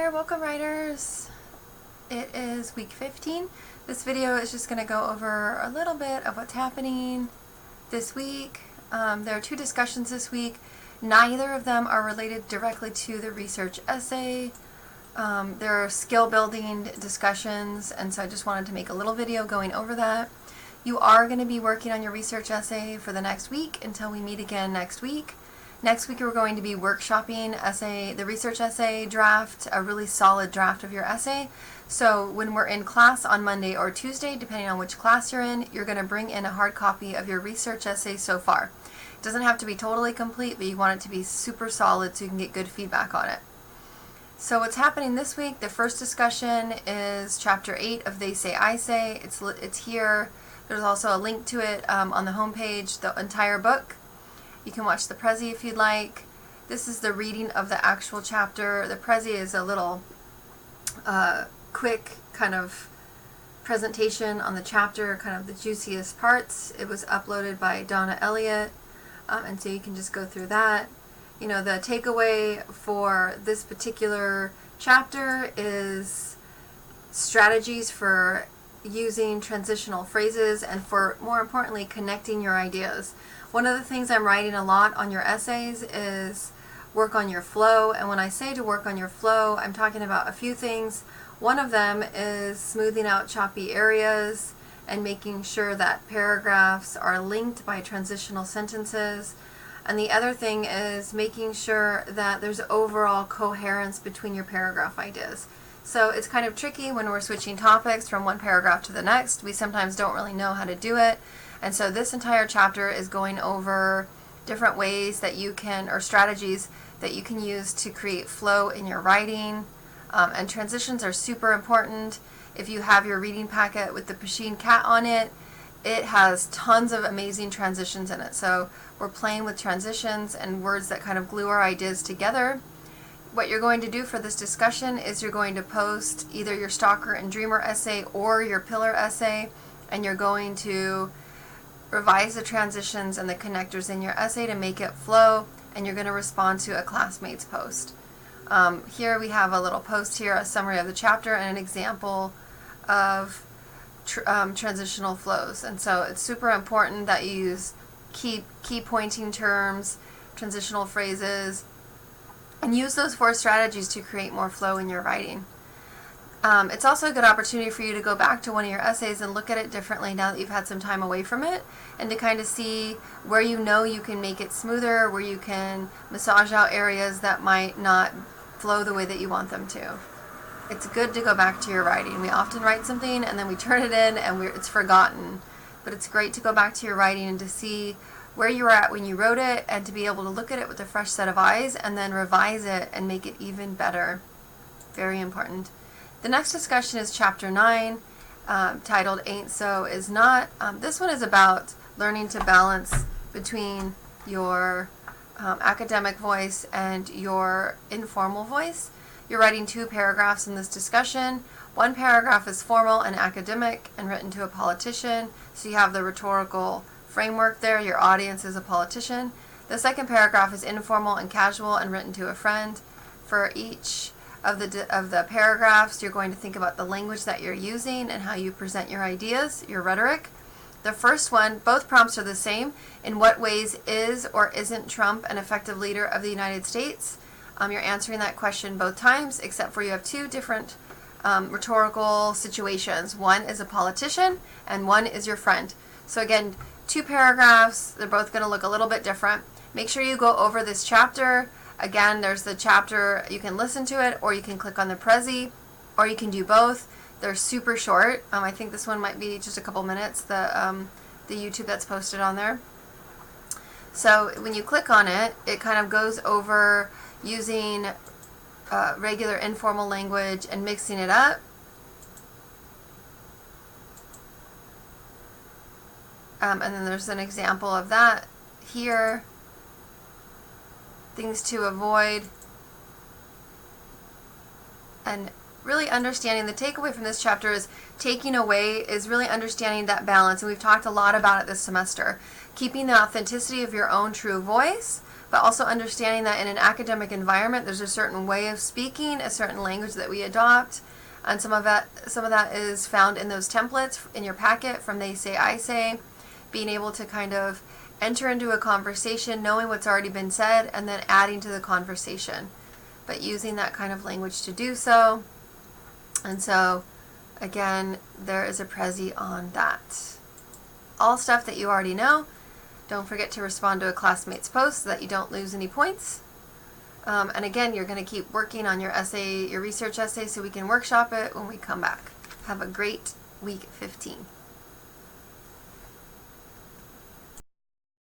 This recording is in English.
there, welcome writers. It is week 15. This video is just going to go over a little bit of what's happening this week. There are two discussions this week. Neither of them are related directly to the research essay. There are skill building discussions, and so I just wanted to make a little video going over that. You are going to be working on your research essay for the next week until we meet again next week. Next week we're going to be workshopping the research essay draft, a really solid draft of your essay. So when we're in class on Monday or Tuesday, depending on which class you're in, you're going to bring in a hard copy of your research essay so far. It doesn't have to be totally complete, but you want it to be super solid so you can get good feedback on it. So what's happening this week, the first discussion is chapter 8 of They Say, I Say. It's here. There's also a link to it on the homepage, the entire book. You can watch the Prezi if you'd like. This is the reading of the actual chapter. The Prezi is a little quick kind of presentation on the chapter, kind of the juiciest parts. It was uploaded by Donna Elliott, and so you can just go through that. You know, the takeaway for this particular chapter is strategies for using transitional phrases and for, more importantly, connecting your ideas. One of the things I'm writing a lot on your essays is work on your flow, and when I say to work on your flow, I'm talking about a few things. One of them is smoothing out choppy areas and making sure that paragraphs are linked by transitional sentences. And the other thing is making sure that there's overall coherence between your paragraph ideas. So it's kind of tricky when we're switching topics from one paragraph to the next. We sometimes don't really know how to do it. And so this entire chapter is going over different ways that you can, or strategies that you can use to create flow in your writing. And transitions are super important. If you have your reading packet with the Pasheen cat on it, it has tons of amazing transitions in it. So we're playing with transitions and words that kind of glue our ideas together. What you're going to do for this discussion is you're going to post either your Stalker and Dreamer essay or your Pillar essay, and you're going to revise the transitions and the connectors in your essay to make it flow, and you're going to respond to a classmate's post. Here we have a little post here, a summary of the chapter and an example of transitional flows. And so it's super important that you use key pointing terms, transitional phrases, and use those 4 strategies to create more flow in your writing. It's also a good opportunity for you to go back to one of your essays and look at it differently now that you've had some time away from it, and to kind of see where you know you can make it smoother, where you can massage out areas that might not flow the way that you want them to. It's good to go back to your writing. We often write something and then we turn it in and it's forgotten, but it's great to go back to your writing and to see where you were at when you wrote it, and to be able to look at it with a fresh set of eyes and then revise it and make it even better. Very important. The next discussion is chapter 9, titled Ain't So Is Not. This one is about learning to balance between your academic voice and your informal voice. You're writing 2 paragraphs in this discussion. One paragraph is formal and academic and written to a politician, so you have the rhetorical framework there. Your audience is a politician. The second paragraph is informal and casual and written to a friend. For each of the paragraphs, you're going to think about the language that you're using and how you present your ideas, your rhetoric. The first one, both prompts are the same. In what ways is or isn't Trump an effective leader of the United States? You're answering that question both times, except for you have 2 different rhetorical situations. One is a politician and one is your friend. So again, 2 paragraphs, they're both going to look a little bit different. Make sure you go over this chapter. Again, there's the chapter, you can listen to it, or you can click on the Prezi, or you can do both. They're super short. I think this one might be just a couple minutes, the YouTube that's posted on there. So when you click on it, it kind of goes over using regular informal language and mixing it up. And then there's an example of that here. Things to avoid, and really understanding the takeaway from this chapter is really understanding that balance, and we've talked a lot about it this semester. Keeping the authenticity of your own true voice, but also understanding that in an academic environment, there's a certain way of speaking, a certain language that we adopt, and some of that is found in those templates in your packet from They Say, I Say. Being able to kind of enter into a conversation, knowing what's already been said, and then adding to the conversation, but using that kind of language to do so. And so, again, there is a Prezi on that. All stuff that you already know. Don't forget to respond to a classmate's post so that you don't lose any points. And again, you're going to keep working on your essay, your research essay, so we can workshop it when we come back. Have a great week 15.